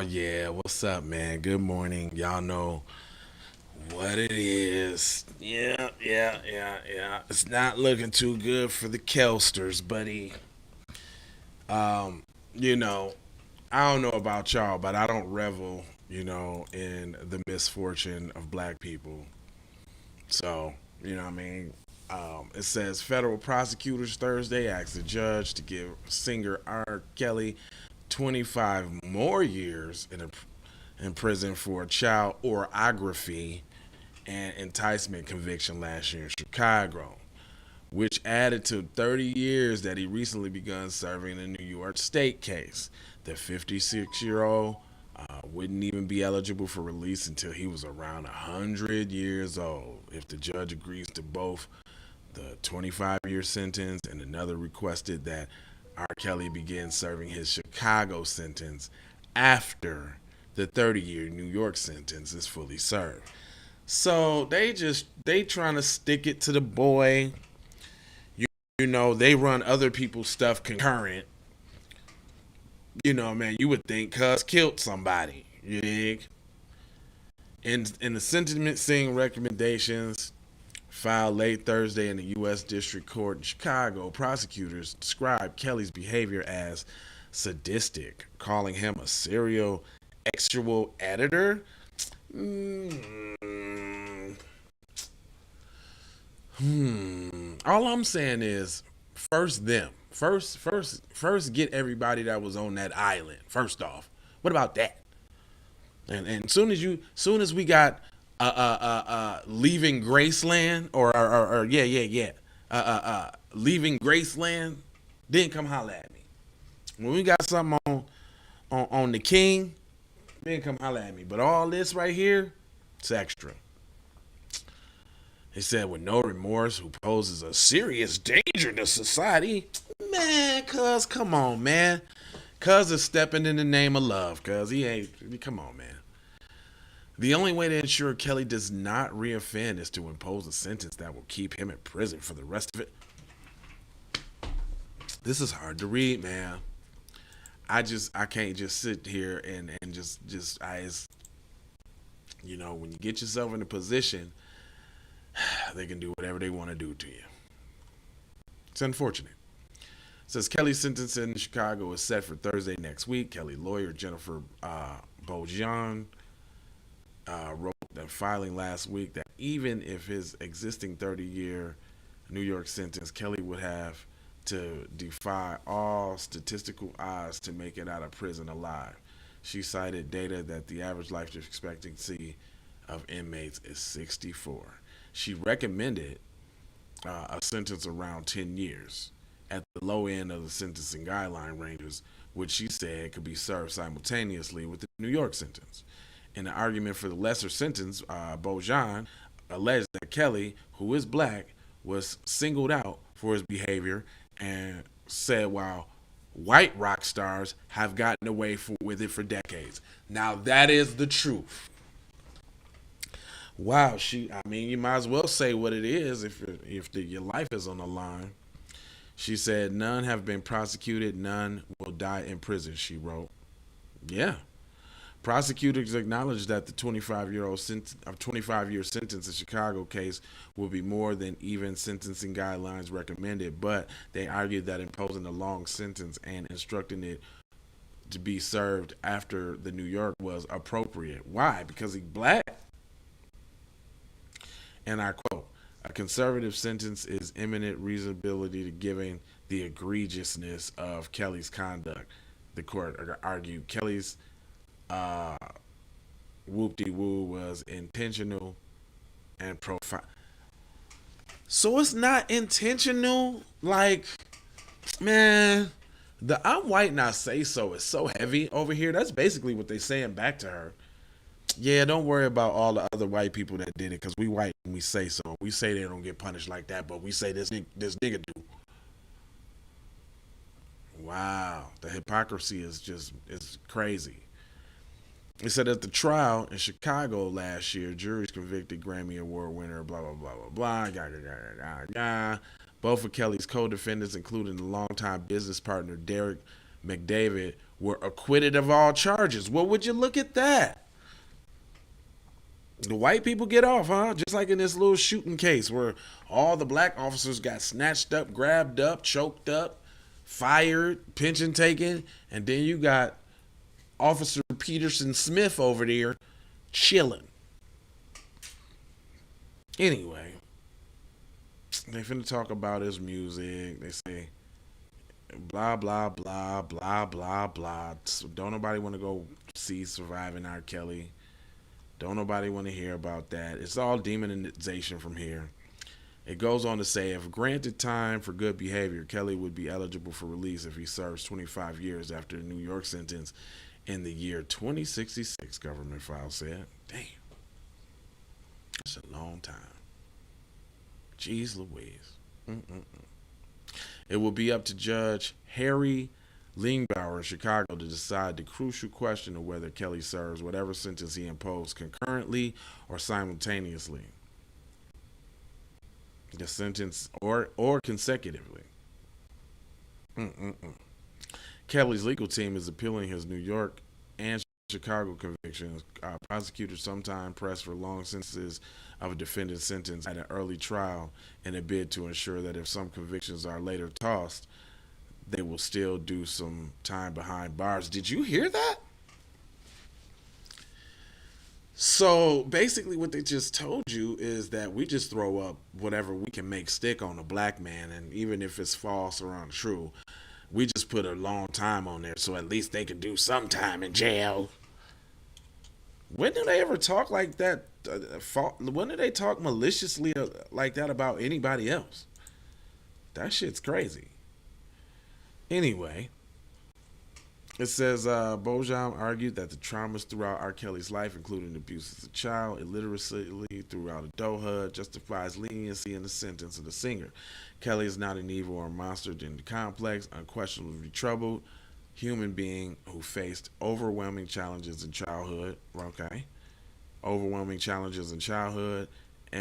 Yeah, what's up, man? Good morning. Y'all know what it is. Yeah. It's not looking too good for the Kelsters, buddy. Um, you know, I don't know about y'all, but I don't revel, in the misfortune of black people. So, what I mean? It says federal prosecutors Thursday asked the judge to give singer R. Kelly 25 more years in prison for a child orography and enticement conviction last year in Chicago, which added to 30 years that he recently begun serving in the New York State case. The 56-year-old wouldn't even be eligible for release until he was around 100 years old if the judge agrees to both the 25-year sentence, and another requested that R. Kelly begin serving his Chicago sentence after the 30-year New York sentence is fully served. So they trying to stick it to the boy. They run other people's stuff concurrent. Man, you would think Cuz killed somebody. You dig? In the sentencing recommendations filed late Thursday in the U.S. District Court in Chicago, prosecutors described Kelly's behavior as sadistic, calling him a serial sexual editor. Mm, All I'm saying is, first them, first get everybody that was on that island. First off, what about that? And soon as we got leaving Graceland or yeah, leaving Graceland, then come holla at me. When we got something on the King, then come holla at me. But all this right here, it's extra. He said with no remorse, who poses a serious danger to society. Man, cuz, come on, man. Cuz is stepping in the name of love, cuz he ain't. Come on, man. The only way to ensure Kelly does not reoffend is to impose a sentence that will keep him in prison for the rest of it. This is hard to read, man. I can't just sit here and when you get yourself in a position, they can do whatever they want to do to you. It's unfortunate. It says Kelly's sentence in Chicago is set for Thursday next week. Kelly lawyer Jennifer Bojan wrote that filing last week that even if his existing 30-year New York sentence, Kelly would have to defy all statistical odds to make it out of prison alive. She cited data that the average life expectancy of inmates is 64. She recommended a sentence around 10 years at the low end of the sentencing guideline ranges, which she said could be served simultaneously with the New York sentence. In the argument for the lesser sentence, Bojan alleged that Kelly, who is black, was singled out for his behavior and said while white rock stars have gotten away with it for decades. Now that is the truth. Wow, I mean, you might as well say what it is if your life is on the line. She said none have been prosecuted, none will die in prison, she wrote. Yeah. Prosecutors acknowledged that the 25-year sentence in Chicago case will be more than even sentencing guidelines recommended, but they argued that imposing a long sentence and instructing it to be served after the New York was appropriate. Why? Because he's black? And I quote, a conservative sentence is imminent reasonability to giving the egregiousness of Kelly's conduct. The court argued Kelly's uh, whoop-de-woo was intentional and profound. So it's not intentional? Like, man, the I'm white and I say so is so heavy over here. That's basically what they saying back to her. Yeah, don't worry about all the other white people that did it because we white and we say so. We say they don't get punished like that, but we say this nigga do. Wow, the hypocrisy is just it's crazy. He said at the trial in Chicago last year, juries convicted Grammy Award winner, blah, blah, blah, blah, blah, yah, yah, yah, yah, yah. Both of Kelly's co defendants, including the longtime business partner Derek McDavid were acquitted of all charges. Well, would you look at that? The white people get off, huh? Just like in this little shooting case where all the black officers got snatched up, grabbed up, choked up, fired, pension taken, and then you got Officer Peterson Smith over there chilling. Anyway, they finna talk about his music. They say blah blah blah blah blah blah. So don't nobody want to go see Surviving R. Kelly. Don't nobody want to hear about that. It's all demonization from here. It goes on to say, if granted time for good behavior, Kelly would be eligible for release if he serves 25 years after the New York sentence in the year 2066, government file said. Damn. That's a long time. Jeez Louise. It will be up to Judge Harry Lingbauer in Chicago to decide the crucial question of whether Kelly serves whatever sentence he imposed concurrently or simultaneously. The sentence or consecutively. Kelly's legal team is appealing his New York and Chicago convictions. Prosecutors sometimes press for long sentences of a defendant's sentence at an early trial in a bid to ensure that if some convictions are later tossed, they will still do some time behind bars. Did you hear that? So basically what they just told you is that we just throw up whatever we can make stick on a black man, and even if it's false or untrue, we just put a long time on there so at least they can do some time in jail. When do they ever talk like that? When do they talk maliciously like that about anybody else? That shit's crazy. Anyway, it says Bojam argued that the traumas throughout R. Kelly's life, including abuse as a child, illiteracy throughout adulthood, justifies leniency in the sentence of the singer. Kelly is not an evil or monster in the complex, unquestionably troubled human being who faced overwhelming challenges in childhood. Okay. Overwhelming challenges in childhood,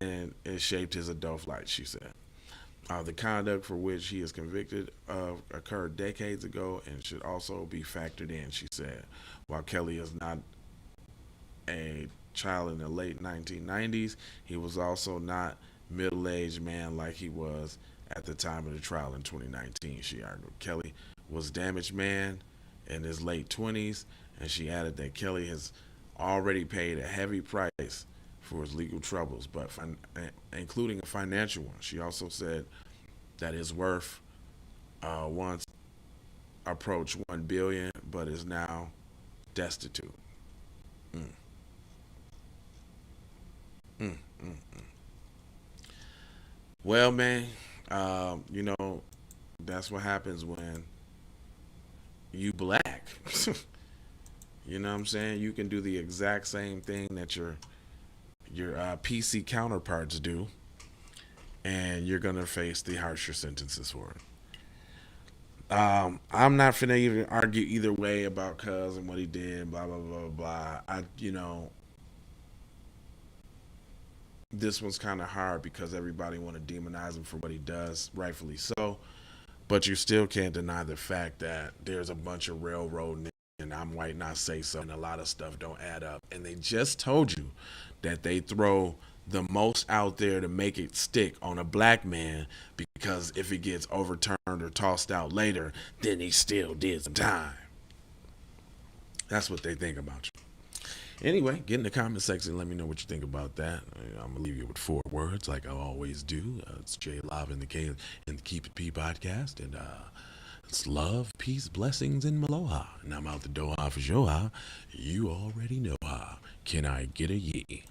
and it shaped his adult life, she said. The conduct for which he is convicted of occurred decades ago and should also be factored in, she said. While Kelly is not a child in the late 1990s, he was also not middle-aged man like he was at the time of the trial in 2019, she argued. Kelly was a damaged man in his late 20s, and she added that Kelly has already paid a heavy price for his legal troubles, but including a financial one. She also said that his worth once approached $1 billion, but is now destitute. Well, man, that's what happens when you black. You know what I'm saying? You can do the exact same thing that your PC counterparts do, and you're gonna face the harsher sentences for it. I'm not finna even argue either way about Cuz and what he did, blah blah blah blah. This one's kind of hard because everybody want to demonize him for what he does, rightfully so. But you still can't deny the fact that there's a bunch of railroad and I'm white not say so, and a lot of stuff don't add up. And they just told you that they throw the most out there to make it stick on a black man, because if it gets overturned or tossed out later, then he still did some time. That's what they think about you. Anyway, get in the comment section and let me know what you think about that. I'm gonna leave you with 4 words like I always do. It's Jay Live in the Keep It P podcast, and it's love, peace, blessings, and maloha. And I'm out the door for sure. You already know how. Can I get a yee?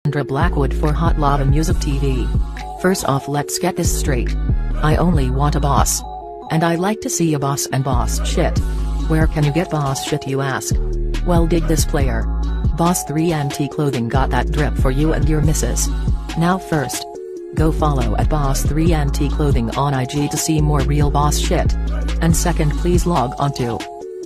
Sandra Blackwood for Hot Lava Music TV. First off, let's get this straight. I only want a boss. And I like to see a boss and boss shit. Where can you get boss shit, you ask? Well, dig this player. Boss 3 NT Clothing got that drip for you and your missus. Now first, go follow at Boss 3 NT Clothing on IG to see more real boss shit. And second, please log on to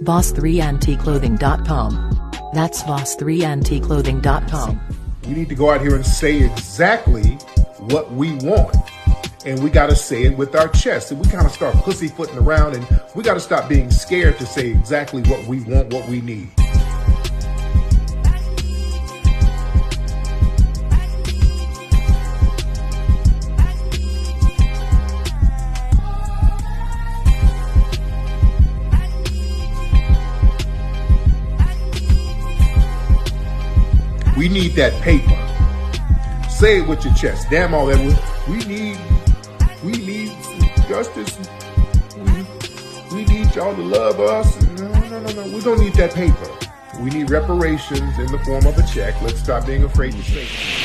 boss3ntclothing.com. That's boss3ntclothing.com. We need to go out here and say exactly what we want. And we got to say it with our chest. And we kind of start pussyfooting around, and we got to stop being scared to say exactly what we want, what we need. We need that paper. Say it with your chest. Damn all that. We need justice. We need y'all to love us. No. We don't need that paper. We need reparations in the form of a check. Let's stop being afraid to say it.